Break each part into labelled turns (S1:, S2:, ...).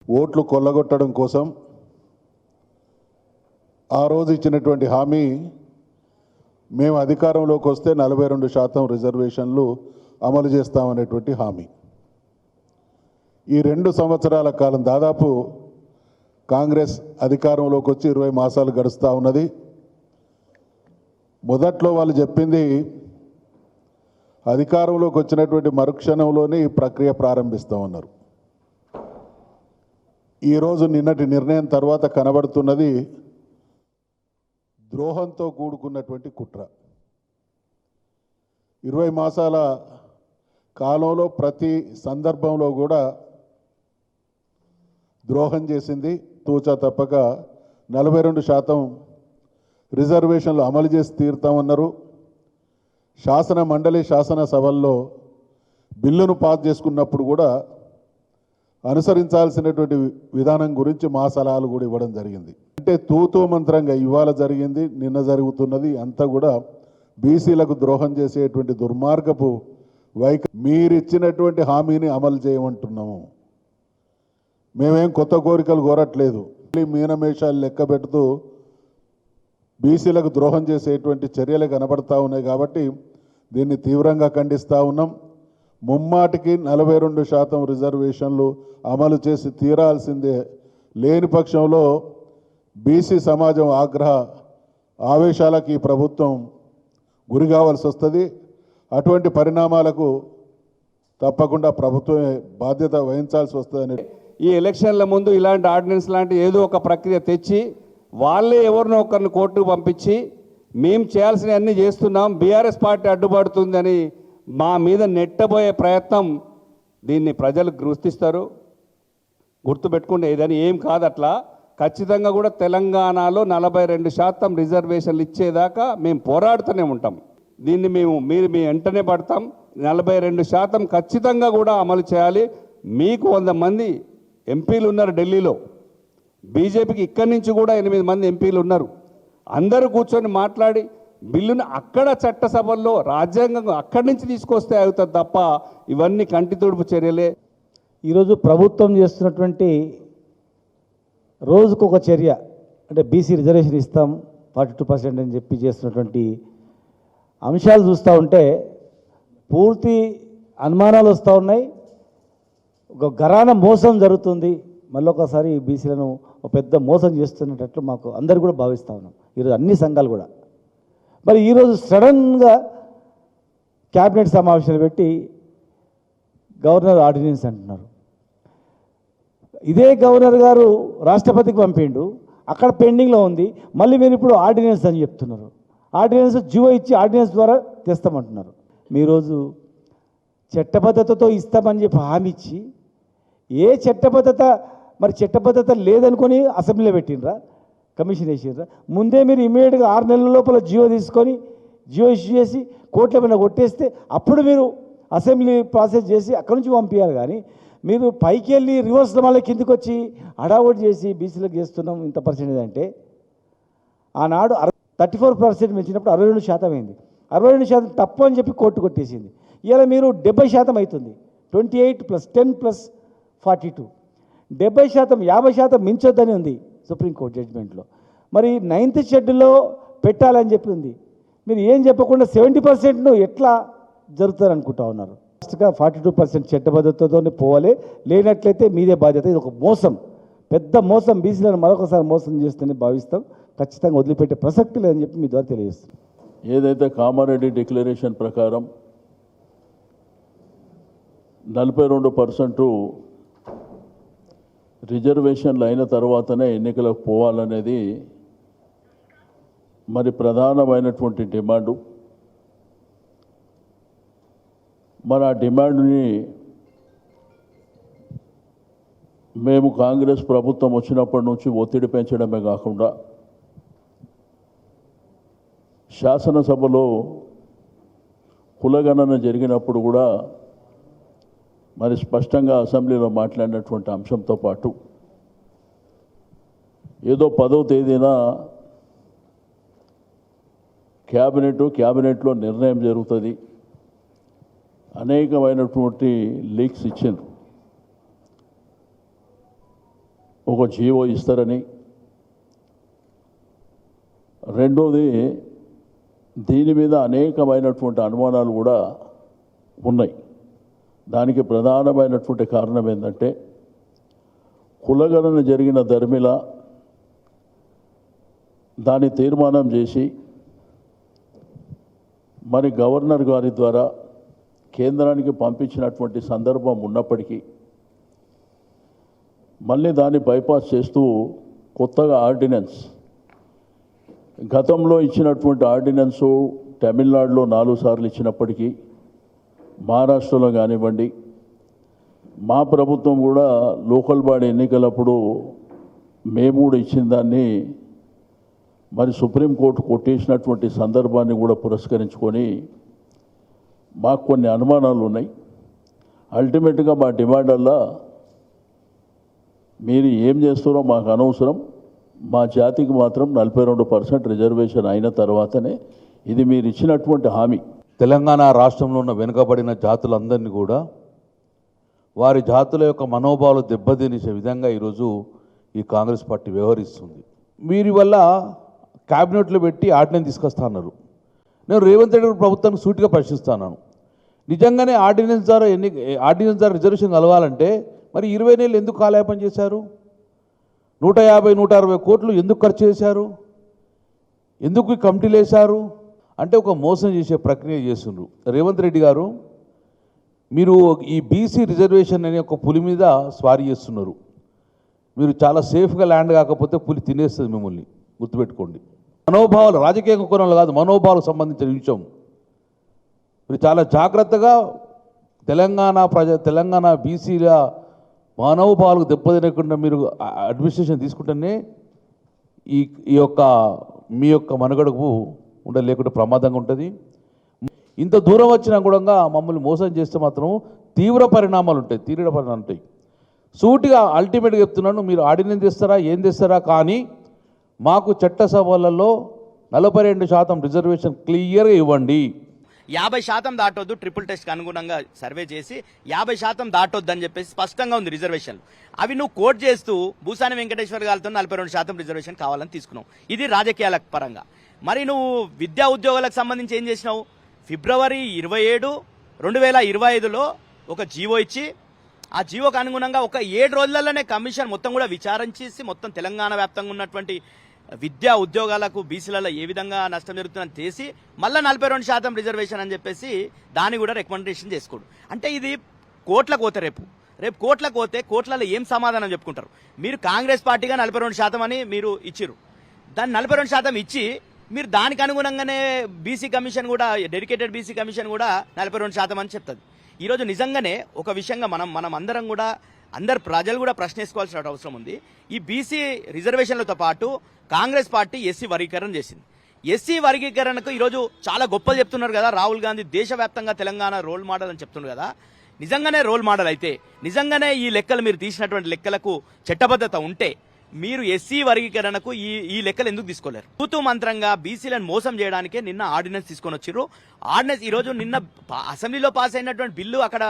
S1: ఓట్లు కొల్లగొట్టడం కోసం ఆ రోజు ఇచ్చినటువంటి హామీ మేము అధికారంలోకి వస్తే 42% రిజర్వేషన్లు అమలు చేస్తామనేటువంటి హామీ. ఈ 2 సంవత్సరాల కాలం దాదాపు కాంగ్రెస్ అధికారంలోకి వచ్చి 20 మాసాలు గడుస్తూ ఉన్నది. మొదట్లో వాళ్ళు చెప్పింది అధికారంలోకి వచ్చినటువంటి మరుక్షణంలోనే ఈ ప్రక్రియ ప్రారంభిస్తామన్నారు. ఈరోజు నిన్నటి నిర్ణయం తర్వాత కనబడుతున్నది ద్రోహంతో కూడుకున్నటువంటి కుట్ర. 20 మాసాల కాలంలో ప్రతి సందర్భంలో కూడా ద్రోహం చేసింది. తూచా తప్పక 42% రిజర్వేషన్లు అమలు చేసి తీరుతామన్నారు. శాసన మండలి శాసనసభల్లో బిల్లును పాస్ చేసుకున్నప్పుడు కూడా అనుసరించాల్సినటువంటి విధానం గురించి మా సలహాలు కూడా ఇవ్వడం జరిగింది. అంటే తూతూ మంత్రంగా ఇవాళ జరిగింది, నిన్న జరుగుతున్నది అంతా కూడా బీసీలకు ద్రోహం చేసేటువంటి దుర్మార్గపు మీరిచ్చినటువంటి హామీని అమలు చేయమంటున్నాము. మేమేం కొత్త కోరికలు కోరట్లేదు. మీనమేషాలు లెక్క పెడుతూ బీసీలకు ద్రోహం చేసేటువంటి చర్యలు కనబడతా ఉన్నాయి. కాబట్టి దీన్ని తీవ్రంగా ఖండిస్తూ ఉన్నాం. ముమ్మాటికి 42% రిజర్వేషన్లు అమలు చేసి తీరాల్సిందే. లేని పక్షంలో బీసీ సమాజం ఆవేశాలకు ఈ ప్రభుత్వం గురి కావాల్సి వస్తుంది. అటువంటి పరిణామాలకు తప్పకుండా ప్రభుత్వమే బాధ్యత వహించాల్సి వస్తుందని
S2: ఈ ఎలక్షన్ల ముందు ఇలాంటి ఆర్డినెన్స్ లాంటి ఏదో ఒక ప్రక్రియ తెచ్చి వాళ్ళే ఎవరినో ఒకరిని కోర్టుకు పంపించి మేము చేయాల్సిన అన్నీ చేస్తున్నాం, బీఆర్ఎస్ పార్టీ అడ్డుపడుతుందని మా మీద నెట్టబోయే ప్రయత్నం, దీన్ని ప్రజలు గుర్తిస్తారు. గుర్తుపెట్టుకుంటే ఏదని ఏం కాదు. అట్లా ఖచ్చితంగా కూడా తెలంగాణలో 42% రిజర్వేషన్లు ఇచ్చేదాకా మేము పోరాడుతూనే ఉంటాం. దీన్ని మీరు వెంటనే పడతాం. 42% ఖచ్చితంగా కూడా అమలు చేయాలి. మీకు 100 మంది ఎంపీలు ఉన్నారు ఢిల్లీలో, బీజేపీకి ఇక్కడి నుంచి కూడా 8 మంది ఎంపీలు ఉన్నారు. అందరూ కూర్చొని మాట్లాడి బిల్లును అక్కడ చట్టసభల్లో రాజ్యాంగం అక్కడి నుంచి తీసుకొస్తే అవుతుంది తప్ప ఇవన్నీ కంటి తుడుపు చర్యలే.
S3: ఈరోజు ప్రభుత్వం చేస్తున్నటువంటి రోజుకొక చర్య, అంటే బీసీ రిజర్వేషన్ ఇస్తాం 42% అని చెప్పి చేస్తున్నటువంటి అంశాలు చూస్తూ ఉంటే పూర్తి అనుమానాలు వస్తూ ఉన్నాయి. ఒక ఘరాన మోసం జరుగుతుంది. మళ్ళీ ఒకసారి బీసీలను ఒక పెద్ద మోసం చేస్తున్నట్లు మాకు అందరు కూడా భావిస్తూ ఉన్నాం. ఈరోజు అన్ని సంఘాలు కూడా మరి ఈరోజు సడన్గా క్యాబినెట్ సమావేశాలు పెట్టి గవర్నర్ ఆర్డినెన్స్ అంటున్నారు. ఇదే గవర్నర్ గారు రాష్ట్రపతికి పంపిండు, అక్కడ పెండింగ్లో ఉంది. మళ్ళీ మీరు ఇప్పుడు ఆర్డినెన్స్ అని చెప్తున్నారు. ఆర్డినెన్స్ జీవో ఇచ్చి ఆర్డినెన్స్ ద్వారా తెస్తామంటున్నారు. మీరోజు చట్టబద్ధతతో ఇస్తామని చెప్పి హామీ ఇచ్చి ఏ చట్టబద్ధత, మరి చట్టబద్ధత లేదనుకొని అసెంబ్లీలో పెట్టినరా, కమిషన్ వేసినరా? ముందే మీరు ఇమీడియట్గా 6 నెలల లోపల జియో తీసుకొని జియో ఇష్యూ చేసి కోర్టుల మీద కొట్టేస్తే అప్పుడు మీరు అసెంబ్లీ ప్రాసెస్ చేసి అక్కడి నుంచి పంపించాలి. కానీ మీరు పైకి వెళ్ళి రివర్స్ మళ్ళీ కిందికి వచ్చి హడావుడి చేసి బీసీలకు చేస్తున్నాం ఇంత పర్సెంటేజ్ అంటే, ఆనాడు 34% పెంచినప్పుడు 62% అయింది. 62% తప్పు అని చెప్పి కోర్టు కొట్టేసింది. ఇలా మీరు 70% అవుతుంది. 28 + 10 + 42 70%, 50% మించొద్దని ఉంది సుప్రీంకోర్టు జడ్జిమెంట్లో. మరి 9th షెడ్యూల్లో పెట్టాలని చెప్పి ఉంది. మీరు ఏం చెప్పకుండా 70% ఎట్లా జరుగుతుంది అనుకుంటా ఉన్నారు. ఫస్ట్గా 42% చట్టబద్ధతతో పోవాలి, లేనట్లయితే మీదే బాధ్యత. ఇది ఒక మోసం, పెద్ద మోసం. బీసీలను మరొకసారి మోసం చేస్తుందని భావిస్తాం. ఖచ్చితంగా వదిలిపెట్టే ప్రసక్తి లేదని చెప్పి మీ ద్వారా తెలియజేస్తాం.
S4: ఏదైతే కామారెడ్డి డిక్లరేషన్ ప్రకారం 42% రిజర్వేషన్లు అయిన తర్వాతనే ఎన్నికలకు పోవాలనేది మరి ప్రధానమైనటువంటి డిమాండు. మరి ఆ డిమాండ్ని మేము కాంగ్రెస్ ప్రభుత్వం వచ్చినప్పటి నుంచి ఒత్తిడి పెంచడమే కాకుండా శాసనసభలో కులగణన జరిగినప్పుడు కూడా మరి స్పష్టంగా అసెంబ్లీలో మాట్లాడినటువంటి అంశంతో పాటు ఏదో 10వ తేదీన క్యాబినెట్లో నిర్ణయం జరుగుతుంది, అనేకమైనటువంటి లీక్స్ ఇచ్చిండ్రు. ఒక జీవో ఇస్తారని, రెండోది దీని మీద అనేకమైనటువంటి అనుమానాలు కూడా ఉన్నాయి. దానికి ప్రధానమైనటువంటి కారణం ఏంటంటే కులగణన జరిగిన ధర్మిల దాన్ని తీర్మానం చేసి మరి గవర్నర్ గారి ద్వారా కేంద్రానికి పంపించినటువంటి సందర్భం ఉన్నప్పటికీ మళ్ళీ దాన్ని బైపాస్ చేస్తూ కొత్తగా ఆర్డినెన్స్, గతంలో ఇచ్చినటువంటి ఆర్డినెన్సు తమిళనాడులో 4 సార్లు ఇచ్చినప్పటికీ మహారాష్ట్రలో కానివ్వండి, మా ప్రభుత్వం కూడా లోకల్ బాడీ ఎన్నికలప్పుడు మేము కూడా ఇచ్చిన దాన్ని మరి సుప్రీంకోర్టు కొట్టేసినటువంటి సందర్భాన్ని కూడా పురస్కరించుకొని మాకు కొన్ని అనుమానాలు ఉన్నాయి. అల్టిమేట్గా మా డిమాండల్లా మీరు ఏం చేస్తారో మాకు అనవసరం, మా జాతికి మాత్రం 42% రిజర్వేషన్ అయిన తర్వాతనే ఇది మీరు ఇచ్చినటువంటి హామీ.
S5: తెలంగాణ రాష్ట్రంలో ఉన్న వెనుకబడిన జాతులందరినీ కూడా వారి జాతుల యొక్క మనోభావాలు దెబ్బతీసే విధంగా ఈరోజు ఈ కాంగ్రెస్ పార్టీ వ్యవహరిస్తుంది. వీరి వల్ల క్యాబినెట్లో పెట్టి ఆర్డినెన్స్ తీసుకొస్తా అన్నారు. నేను రేవంత్ రెడ్డి ప్రభుత్వానికి సూటిగా ప్రశ్నిస్తున్నాను. నిజంగానే ఆర్డినెన్స్ ద్వారా రిజర్వేషన్ కలవాలంటే మరి 20 నెలలు ఎందుకు కాలయాపన చేశారు? 150-160 కోట్లు ఎందుకు ఖర్చు చేశారు? ఎందుకు ఈ కమిటీలు వేశారు? అంటే ఒక మోసం చేసే ప్రక్రియ చేస్తుండ్రు. రేవంత్ రెడ్డి గారు, మీరు ఈ బీసీ రిజర్వేషన్ అనే ఒక పులి మీద స్వారీ చేస్తున్నారు. మీరు చాలా సేఫ్గా ల్యాండ్ కాకపోతే పులి తినేస్తుంది మిమ్మల్ని, గుర్తుపెట్టుకోండి. మనోభావాలు, రాజకీయ కోణంలో కాదు, మనోభావాలకు సంబంధించిన విషయం. మీరు చాలా జాగ్రత్తగా తెలంగాణ బీసీల మనోభావాలకు దెబ్బతినకుండా మీరు అడ్మినిస్ట్రేషన్ తీసుకుంటేనే ఈ యొక్క మీ యొక్క మనుగడకు లేకుంటే ప్రమాదంగా ఉంటుంది. ఇంత దూరం వచ్చినా కూడా మమ్మల్ని మోసం చేస్తే మాత్రం తీవ్ర పరిణామాలు ఉంటాయి. సూటిగా అల్టిమేట్గా చెప్తున్నాను, మీరు ఆర్డినెన్స్ తెస్తారా ఏం తెస్తారా, కానీ మాకు చట్టసభలలో 42% రిజర్వేషన్ క్లియర్గా ఇవ్వండి.
S6: 50% దాటొద్దు, ట్రిపుల్ టెస్ట్కి అనుగుణంగా సర్వే చేసి 50% దాటొద్దు అని చెప్పేసి స్పష్టంగా ఉంది రిజర్వేషన్లు. అవి నువ్వు కోట్ చేస్తూ భూసాని వెంకటేశ్వర్ గారితో 42% రిజర్వేషన్ కావాలని తీసుకున్నావు. ఇది రాజకీయాల పరంగా. మరి నువ్వు విద్యా ఉద్యోగాలకు సంబంధించి ఏం చేసినావు? ఫిబ్రవరి 27, 2025లో ఒక జీవో ఇచ్చి ఆ జీవోకు అనుగుణంగా ఒక 7 రోజులలోనే కమిషన్ మొత్తం కూడా విచారించేసి మొత్తం తెలంగాణ వ్యాప్తంగా ఉన్నటువంటి విద్యా ఉద్యోగాలకు బీసీలలో ఏ విధంగా నష్టం జరుగుతుందని చేసి మళ్ళీ 42% రిజర్వేషన్ అని చెప్పేసి దాన్ని కూడా రికమెండేషన్ చేసుకోడు. అంటే ఇది కోట్లకు పోతే రేపు కోట్లకు పోతే కోట్లలో ఏం సమాధానం చెప్పుకుంటారు? మీరు కాంగ్రెస్ పార్టీగా 42% అని మీరు ఇచ్చిరు. దాన్ని 42% ఇచ్చి మీరు దానికి అనుగుణంగానే బీసీ కమిషన్ కూడా, డెడికేటెడ్ బీసీ కమిషన్ కూడా 42% అని చెప్తుంది. ఈరోజు నిజంగానే ఒక విషయంగా మనం అందరం కూడా, అందరు ప్రజలు కూడా ప్రశ్నించుకోవాల్సిన అవసరం ఉంది. ఈ బీసీ రిజర్వేషన్లతో పాటు కాంగ్రెస్ పార్టీ ఎస్సీ వర్గీకరణ చేసింది. ఎస్సీ వర్గీకరణకు ఈరోజు చాలా గొప్పలు చెప్తున్నారు కదా. రాహుల్ గాంధీ దేశవ్యాప్తంగా తెలంగాణ రోల్ మోడల్ అని చెప్తున్నారు కదా. నిజంగానే రోల్ మోడల్ అయితే, నిజంగానే ఈ లెక్కలు మీరు తీసినటువంటి లెక్కలకు చట్టబద్ధత ఉంటే మీరు ఎస్సీ వర్గీకరణకు ఈ లెక్కలు ఎందుకు తీసుకోలేరు? తూతూ మంత్రంగా బీసీలను మోసం చేయడానికే నిన్న ఆర్డినెన్స్ తీసుకొని వచ్చిర్రు. ఆర్డినెన్స్ ఈరోజు నిన్న అసెంబ్లీలో పాస్ అయినటువంటి బిల్లు అక్కడ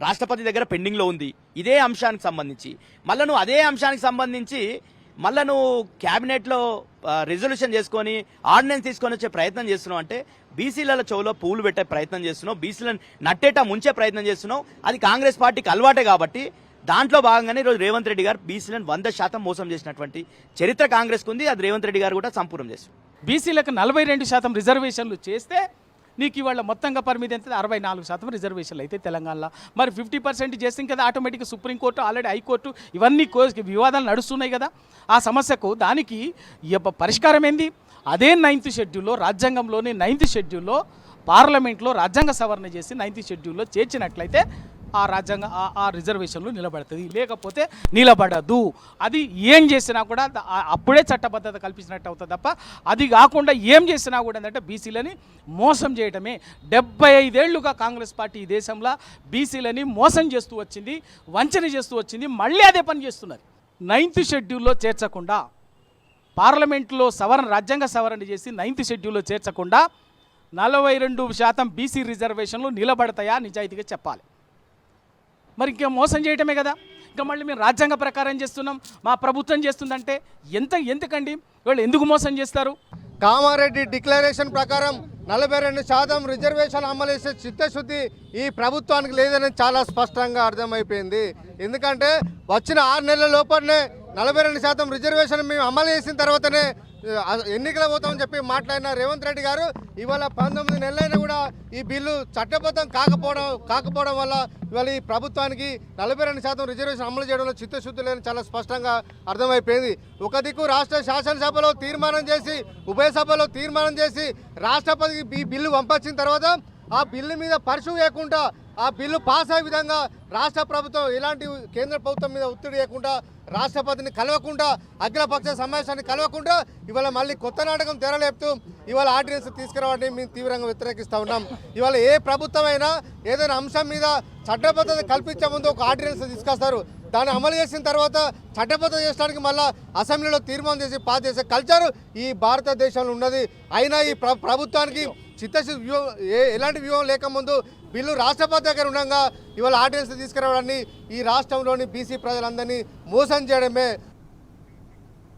S6: రాష్ట్రపతి దగ్గర పెండింగ్లో ఉంది ఇదే అంశానికి సంబంధించి. మళ్ళీ నువ్వు అదే అంశానికి సంబంధించి మళ్ళీ నువ్వు క్యాబినెట్లో రెజల్యూషన్ చేసుకొని ఆర్డినెన్స్ తీసుకొని వచ్చే ప్రయత్నం చేస్తున్నావు. అంటే బీసీల చెవులో పూలు పెట్టే ప్రయత్నం చేస్తున్నావు, బీసీలను నట్టేట ముంచే ప్రయత్నం చేస్తున్నావు. అది కాంగ్రెస్ పార్టీకి అలవాటే కాబట్టి దాంట్లో భాగంగానే ఈరోజు రేవంత్ రెడ్డి గారు బీసీలను 100% మోసం చేసినటువంటి చరిత్ర కాంగ్రెస్కు ఉంది. అది రేవంత్ రెడ్డి గారు కూడా సంపూర్ణం చేస్తారు.
S7: బీసీలకు 42% రిజర్వేషన్లు చేస్తే నీకు ఇవాళ మొత్తంగా పరిమితి ఎంత? 64% రిజర్వేషన్లు అయితే తెలంగాణలో. మరి 50% చేస్తే కదా ఆటోమేటిక్గా సుప్రీంకోర్టు, ఆల్రెడీ హైకోర్టు ఇవన్నీ వివాదాలు నడుస్తున్నాయి కదా. ఆ సమస్యకు దానికి పరిష్కారం ఏంది? అదే 9th షెడ్యూల్లో, రాజ్యాంగంలోని 9th షెడ్యూల్లో పార్లమెంట్లో రాజ్యాంగ సవరణ చేసి 9th షెడ్యూల్లో చేర్చినట్లయితే ఆ రిజర్వేషన్లు నిలబడుతుంది, లేకపోతే నిలబడదు. అది ఏం చేసినా కూడా అప్పుడే చట్టబద్ధత కల్పించినట్టు అవుతుంది తప్ప అది కాకుండా ఏం చేసినా కూడా ఏంటంటే బీసీలని మోసం చేయడమే. 75 ఏళ్లుగా కాంగ్రెస్ పార్టీ ఈ దేశంలో బీసీలని మోసం చేస్తూ వచ్చింది, వంచన చేస్తూ వచ్చింది. మళ్ళీ అదే పని చేస్తున్నారు. 9th షెడ్యూల్లో చేర్చకుండా, పార్లమెంట్లో రాజ్యాంగ సవరణ చేసి 9th షెడ్యూల్లో చేర్చకుండా 42% బీసీ రిజర్వేషన్లు నిలబడతాయా? నిజాయితీగా చెప్పాలి. మరి ఇంకేం మోసం చేయటమే కదా. ఇంకా మళ్ళీ మేము రాజ్యాంగ ప్రకారం చేస్తున్నాం, మా ప్రభుత్వం చేస్తుందంటే ఎందుకండి వీళ్ళు ఎందుకు మోసం చేస్తారు?
S8: కామారెడ్డి డిక్లరేషన్ ప్రకారం 42% రిజర్వేషన్ అమలు చేసే చిత్తశుద్ధి ఈ ప్రభుత్వానికి లేదని చాలా స్పష్టంగా అర్థమైపోయింది. ఎందుకంటే వచ్చిన 6 నెలల లోపలనే 42% రిజర్వేషన్ మేము అమలు చేసిన తర్వాతనే ఎన్నికల పోతామని చెప్పి మాట్లాడిన రేవంత్ రెడ్డి గారు ఇవాళ 19 నెలలైనా కూడా ఈ బిల్లు చట్టబద్ధం కాకపోవడం వల్ల ఇవాళ ఈ ప్రభుత్వానికి 42% రిజర్వేషన్ అమలు చేయడంలో చిత్తశుద్ధి లేని చాలా స్పష్టంగా అర్థమైపోయింది. ఒక దిక్కు రాష్ట్ర శాసనసభలో తీర్మానం చేసి ఉభయ సభలో తీర్మానం చేసి రాష్ట్రపతికి ఈ బిల్లు పంపించిన తర్వాత ఆ బిల్లు మీద పరిశీలి చేయకుండా ఆ బిల్లు పాస్ అయ్యే విధంగా రాష్ట్ర ప్రభుత్వం ఎలాంటి కేంద్ర ప్రభుత్వం మీద ఒత్తిడి చేయకుండా రాష్ట్రపతిని కలవకుండా అఖిలపక్ష సమావేశాన్ని కలవకుండా ఇవాళ మళ్ళీ కొత్త నాటకం తెరలేపుతూ ఇవాళ ఆర్డినెన్స్ తీసుకురావడానికి మేము తీవ్రంగా వ్యతిరేకిస్తూ ఉన్నాం. ఇవాళ ఏ ప్రభుత్వం అయినా ఏదైనా అంశం మీద చట్టబద్ధత కల్పించే ముందు ఒక ఆర్డినెన్స్ తీసుకొస్తారు. దాన్ని అమలు చేసిన తర్వాత చట్టబద్ధత చేయడానికి మళ్ళీ అసెంబ్లీలో తీర్మానం చేసి పాస్ చేసే కల్చర్ ఈ భారతదేశంలో ఉన్నది. అయినా ఈ ప్రభుత్వానికి చిత్తశుద్ధి ఎలాంటి వ్యూహం లేకముందు బిల్లు రాష్ట్రపతి దగ్గర ఉండగా ఇవాళ ఆర్డినెన్స్ తీసుకురావడాన్ని ఈ రాష్ట్రంలోని బీసీ ప్రజలందరినీ మోసం చేయడమే